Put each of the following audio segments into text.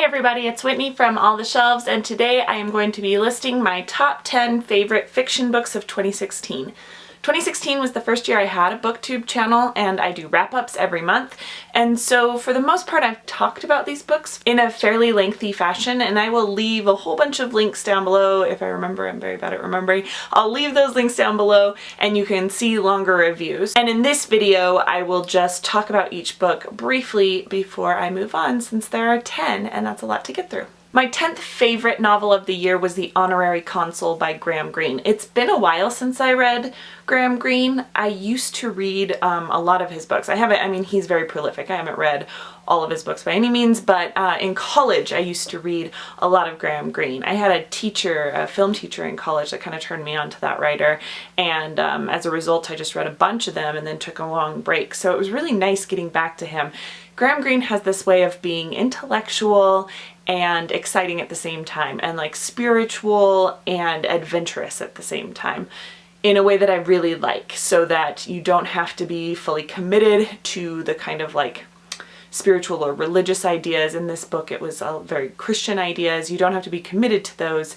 Hey everybody, it's Whitney from All the Shelves, and today I am going to be listing my top 10 favorite fiction books of 2016. 2016 was the first year I had a booktube channel, and I do wrap-ups every month, and so for the most part I've talked about these books in a fairly lengthy fashion, and I will leave a whole bunch of links down below. If I remember, I'm very bad at remembering. I'll leave those links down below and you can see longer reviews. And in this video I will just talk about each book briefly before I move on, since there are 10 and that's a lot to get through. My 10th favorite novel of the year was The Honorary Consul by Graham Greene. It's been a while since I read Graham Greene. I used to read a lot of his books. He's very prolific. I haven't read all of his books by any means, but in college I used to read a lot of Graham Greene. I had a film teacher in college that kind of turned me on to that writer, and as a result I just read a bunch of them and then took a long break. So it was really nice getting back to him. Graham Greene has this way of being intellectual and exciting at the same time, and like spiritual and adventurous at the same time, in a way that I really like, so that you don't have to be fully committed to the kind of like spiritual or religious ideas. In this book it was very Christian ideas. You don't have to be committed to those,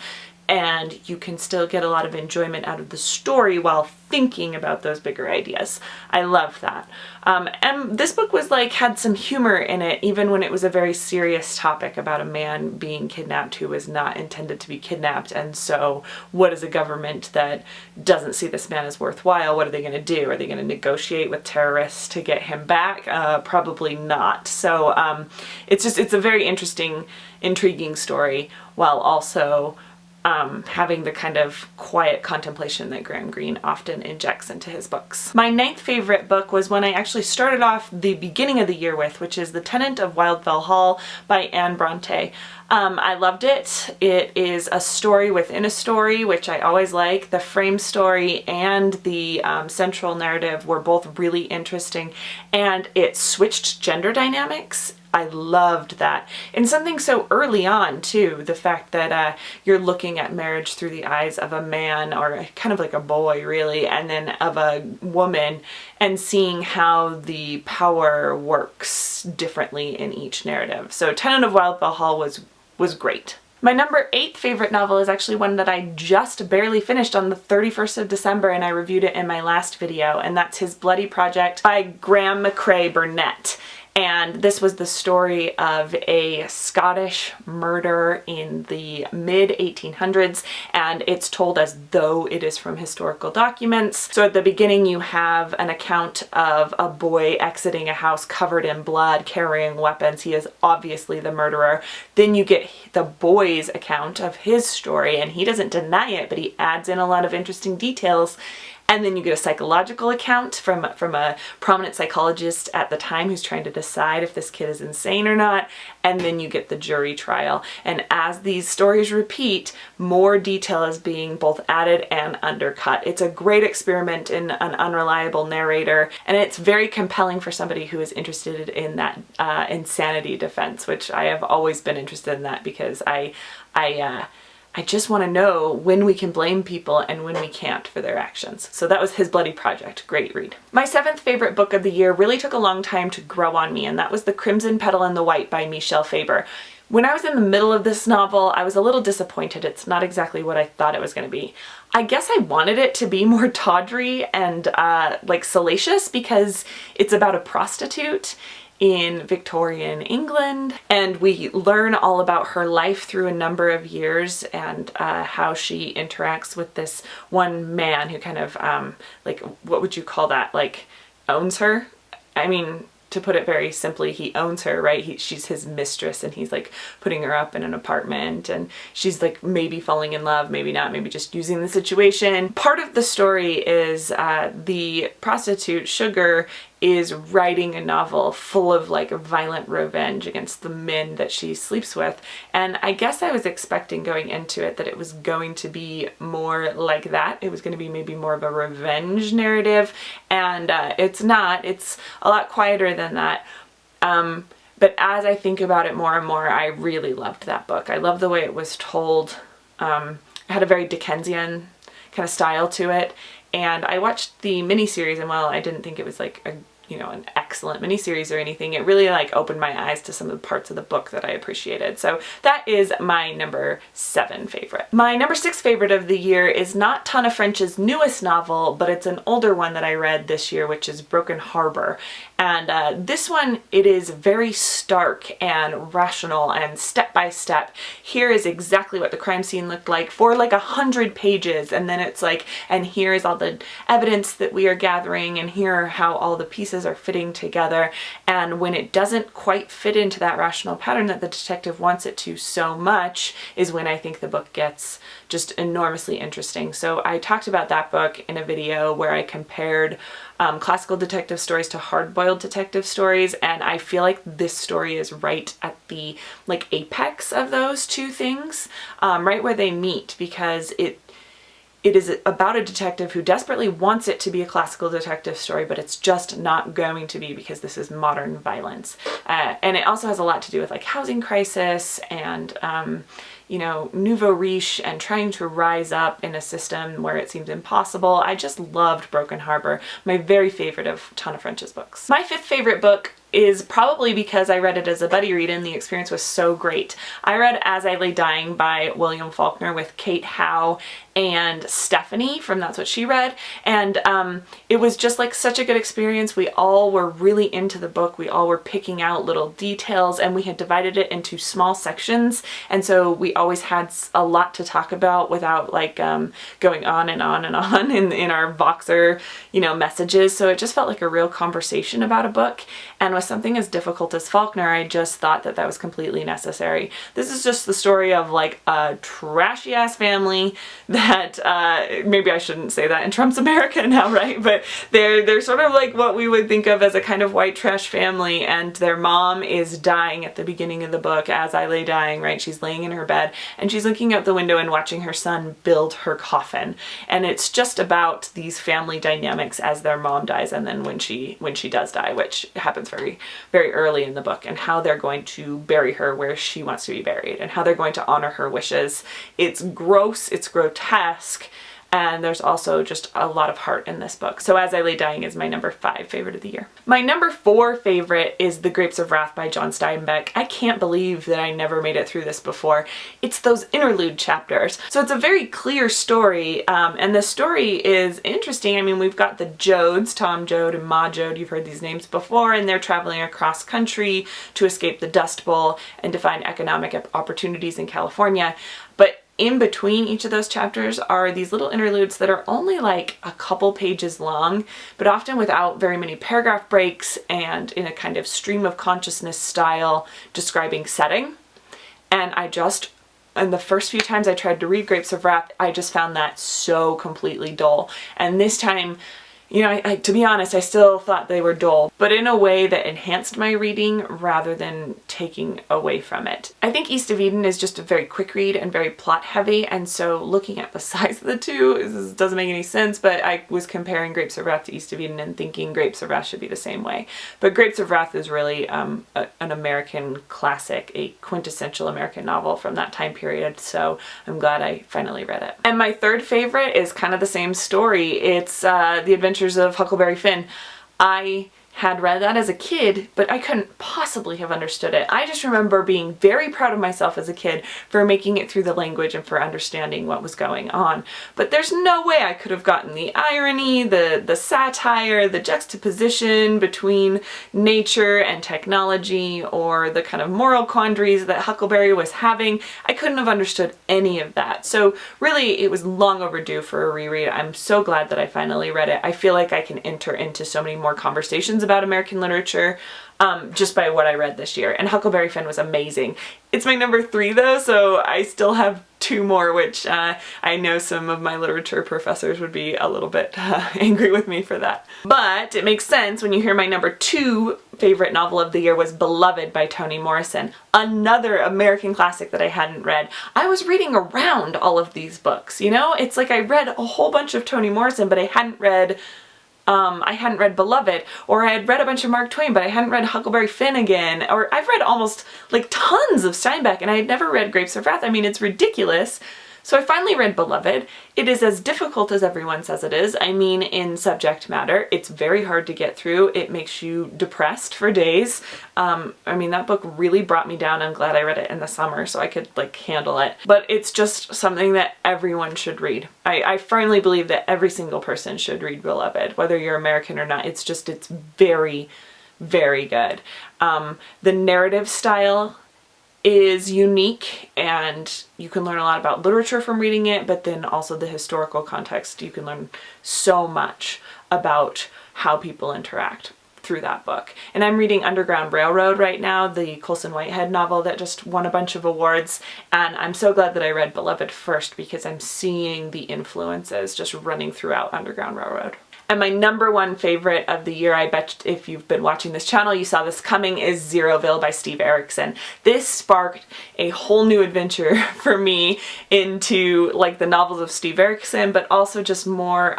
and you can still get a lot of enjoyment out of the story while thinking about those bigger ideas. I love that. And this book was had some humor in it, even when it was a very serious topic about a man being kidnapped who was not intended to be kidnapped. And so what is a government that doesn't see this man as worthwhile? What are they going to do? Are they going to negotiate with terrorists to get him back? Probably not. So it's a very interesting, intriguing story, while also having the kind of quiet contemplation that Graham Greene often injects into his books. My 9th favorite book was one I actually started off the beginning of the year with, which is The Tenant of Wildfell Hall by Anne Bronte. I loved it. It is a story within a story, which I always like. The frame story and the central narrative were both really interesting, and it switched gender dynamics. I loved that. And something so early on too, the fact that you're looking at marriage through the eyes of a man, or kind of like a boy really, and then of a woman, and seeing how the power works differently in each narrative. So Tenant of Wildfell Hall was great. My number 8 favorite novel is actually one that I just barely finished on the 31st of December, and I reviewed it in my last video, and that's His Bloody Project by Graham McCrae Burnett. And this was the story of a Scottish murder in the mid-1800s, and it's told as though it is from historical documents. So at the beginning you have an account of a boy exiting a house covered in blood, carrying weapons. He is obviously the murderer. Then you get the boy's account of his story, and he doesn't deny it, but he adds in a lot of interesting details. And then you get a psychological account from a prominent psychologist at the time who's trying to decide if this kid is insane or not. And then you get the jury trial. And as these stories repeat, more detail is being both added and undercut. It's a great experiment in an unreliable narrator, and it's very compelling for somebody who is interested in that insanity defense, which I have always been interested in that, because I just want to know when we can blame people and when we can't for their actions. So that was His Bloody Project. Great read. My 7th favorite book of the year really took a long time to grow on me, and that was The Crimson Petal and the White by Michel Faber. When I was in the middle of this novel, I was a little disappointed. It's not exactly what I thought it was going to be. I guess I wanted it to be more tawdry and salacious, because it's about a prostitute in Victorian England, and we learn all about her life through a number of years, and how she interacts with this one man who kind of what would you call that, owns her? I mean, to put it very simply, he owns her, right? She's his mistress, and he's putting her up in an apartment, and she's maybe falling in love, maybe not, maybe just using the situation. Part of the story is the prostitute, Sugar, is writing a novel full of violent revenge against the men that she sleeps with. And I guess I was expecting going into it that it was going to be more like that. It was going to be maybe more of a revenge narrative, and it's not. It's a lot quieter than that. But as I think about it more and more, I really loved that book. I love the way it was told. It had a very Dickensian kind of style to it. And I watched the miniseries, and while I didn't think it was a you know, an excellent miniseries or anything. It really like opened my eyes to some of the parts of the book that I appreciated. So that is my number 7 favorite. My number 6 favorite of the year is not Tana French's newest novel, but it's an older one that I read this year, which is Broken Harbor. And this one, it is very stark and rational and step by step. Here is exactly what the crime scene looked like for like 100 pages. And then it's like, and here is all the evidence that we are gathering, and here are how all the pieces are fitting together. And when it doesn't quite fit into that rational pattern that the detective wants it to so much is when I think the book gets just enormously interesting. So I talked about that book in a video where I compared classical detective stories to hard-boiled detective stories, and I feel like this story is right at the like apex of those two things, right where they meet, because it is about a detective who desperately wants it to be a classical detective story, but it's just not going to be because this is modern violence. And it also has a lot to do with like housing crisis and you know, nouveau riche and trying to rise up in a system where it seems impossible. I just loved Broken Harbor, my very favorite of Tana French's books. My 5th favorite book is probably because I read it as a buddy read and the experience was so great. I read As I Lay Dying by William Faulkner with Kate Howe and Stephanie from That's What She Read, and it was just like such a good experience. We all were really into the book. We all were picking out little details, and we had divided it into small sections, and so we always had a lot to talk about without like going on and on and on in our Voxer, you know, messages. So it just felt like a real conversation about a book. And with something as difficult as Faulkner, I just thought that that was completely necessary. This is just the story of like a trashy ass family that maybe I shouldn't say that in Trump's America now, right? But they're sort of like what we would think of as a kind of white trash family, and their mom is dying at the beginning of the book, As I Lay Dying, right? She's laying in her bed and she's looking out the window and watching her son build her coffin. And it's just about these family dynamics as their mom dies, and then when she does die, which happens very, very early in the book, and how they're going to bury her where she wants to be buried and how they're going to honor her wishes. It's gross, it's grotesque, and there's also just a lot of heart in this book. So As I Lay Dying is my number 5 favorite of the year. My number 4 favorite is The Grapes of Wrath by John Steinbeck. I can't believe that I never made it through this before. It's those interlude chapters. So it's a very clear story, and the story is interesting. I mean, we've got the Joads, Tom Joad and Ma Joad, you've heard these names before, and they're traveling across country to escape the Dust Bowl and to find economic opportunities in California. But in between each of those chapters are these little interludes that are only like a couple pages long, but often without very many paragraph breaks and in a kind of stream of consciousness style describing setting. And and the first few times I tried to read Grapes of Wrath, I just found that so completely dull. And this time, you know, to be honest, I still thought they were dull, but in a way that enhanced my reading rather than taking away from it. I think East of Eden is just a very quick read and very plot heavy, and so looking at the size of the two doesn't make any sense, but I was comparing Grapes of Wrath to East of Eden and thinking Grapes of Wrath should be the same way. But Grapes of Wrath is really an American classic, a quintessential American novel from that time period, so I'm glad I finally read it. And my 3rd favorite is kind of the same story. It's The Adventures of Huckleberry Finn. I had read that as a kid, but I couldn't possibly have understood it. I just remember being very proud of myself as a kid for making it through the language and for understanding what was going on. But there's no way I could have gotten the irony, the satire, the juxtaposition between nature and technology, or the kind of moral quandaries that Huckleberry was having. I couldn't have understood any of that. So really, it was long overdue for a reread. I'm so glad that I finally read it. I feel like I can enter into so many more conversations about American literature just by what I read this year, and Huckleberry Finn was amazing. It's my number 3 though, so I still have 2 more, which I know some of my literature professors would be a little bit angry with me for that. But it makes sense when you hear my number 2 favorite novel of the year was Beloved by Toni Morrison, another American classic that I hadn't read. I was reading around all of these books, you know? It's like I read a whole bunch of Toni Morrison, but I hadn't read Beloved, or I had read a bunch of Mark Twain, but I hadn't read Huckleberry Finn again, or I've read almost like tons of Steinbeck, and I had never read Grapes of Wrath. I mean, it's ridiculous So I finally read Beloved. It is as difficult as everyone says it is. I mean, in subject matter, it's very hard to get through. It makes you depressed for days. I mean, that book really brought me down. I'm glad I read it in the summer so I could like handle it. But it's just something that everyone should read. I firmly believe that every single person should read Beloved, whether you're American or not. It's very, very good. The narrative style is unique, and you can learn a lot about literature from reading it, but then also the historical context. You can learn so much about how people interact through that book. And I'm reading Underground Railroad right now, the Colson Whitehead novel that just won a bunch of awards, and I'm so glad that I read Beloved first because I'm seeing the influences just running throughout Underground Railroad. And my number one favorite of the year, I bet if you've been watching this channel, you saw this coming, is Zeroville by Steve Erickson. This sparked a whole new adventure for me into like the novels of Steve Erickson, but also just more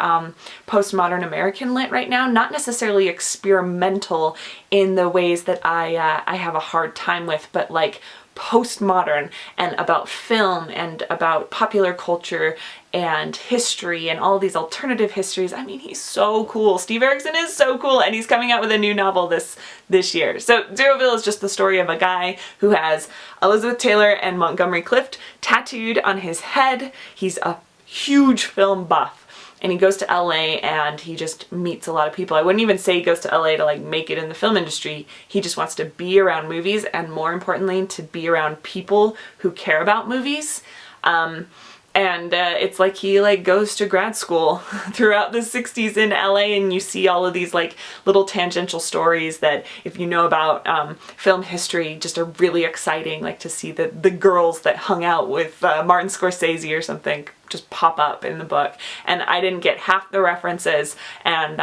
postmodern American lit right now. Not necessarily experimental in the ways that I have a hard time with, but like postmodern and about film and about popular culture and history and all these alternative histories. I mean, he's so cool. Steve Erickson is so cool, and he's coming out with a new novel this year. So Zeroville is just the story of a guy who has Elizabeth Taylor and Montgomery Clift tattooed on his head. He's a huge film buff. And he goes to LA and he just meets a lot of people. I wouldn't even say he goes to LA to like make it in the film industry. He just wants to be around movies, and more importantly, to be around people who care about movies. It's like he like goes to grad school throughout the 60s in LA, and you see all of these like little tangential stories that, if you know about film history, just are really exciting, like to see the girls that hung out with Martin Scorsese or something just pop up in the book. And I didn't get half the references, and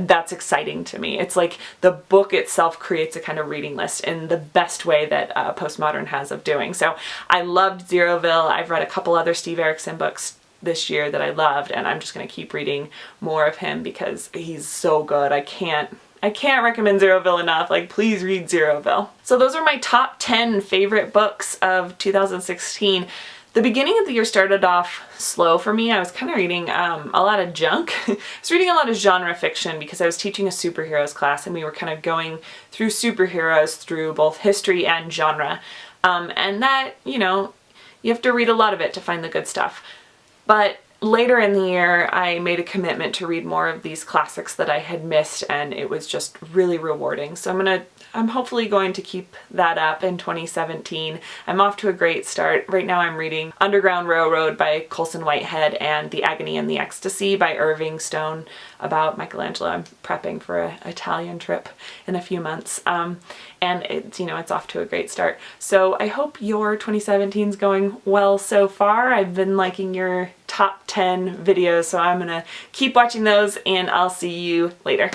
that's exciting to me. It's like the book itself creates a kind of reading list in the best way that postmodern has of doing. So I loved Zeroville. I've read a couple other Steve Erickson books this year that I loved, and I'm just going to keep reading more of him because he's so good. I can't recommend Zeroville enough. Like, please read Zeroville. So those are my top 10 favorite books of 2016. The beginning of the year started off slow for me. I was kind of reading a lot of junk. I was reading a lot of genre fiction because I was teaching a superheroes class, and we were kind of going through superheroes through both history and genre. And that, you know, you have to read a lot of it to find the good stuff. But later in the year, I made a commitment to read more of these classics that I had missed, and it was just really rewarding. So I'm hopefully going to keep that up in 2017. I'm off to a great start. Right now I'm reading Underground Railroad by Colson Whitehead and The Agony and the Ecstasy by Irving Stone about Michelangelo. I'm prepping for an Italian trip in a few months. And it's, you know, it's off to a great start. So I hope your 2017 is going well so far. I've been liking your top 10 videos, so I'm gonna keep watching those, and I'll see you later.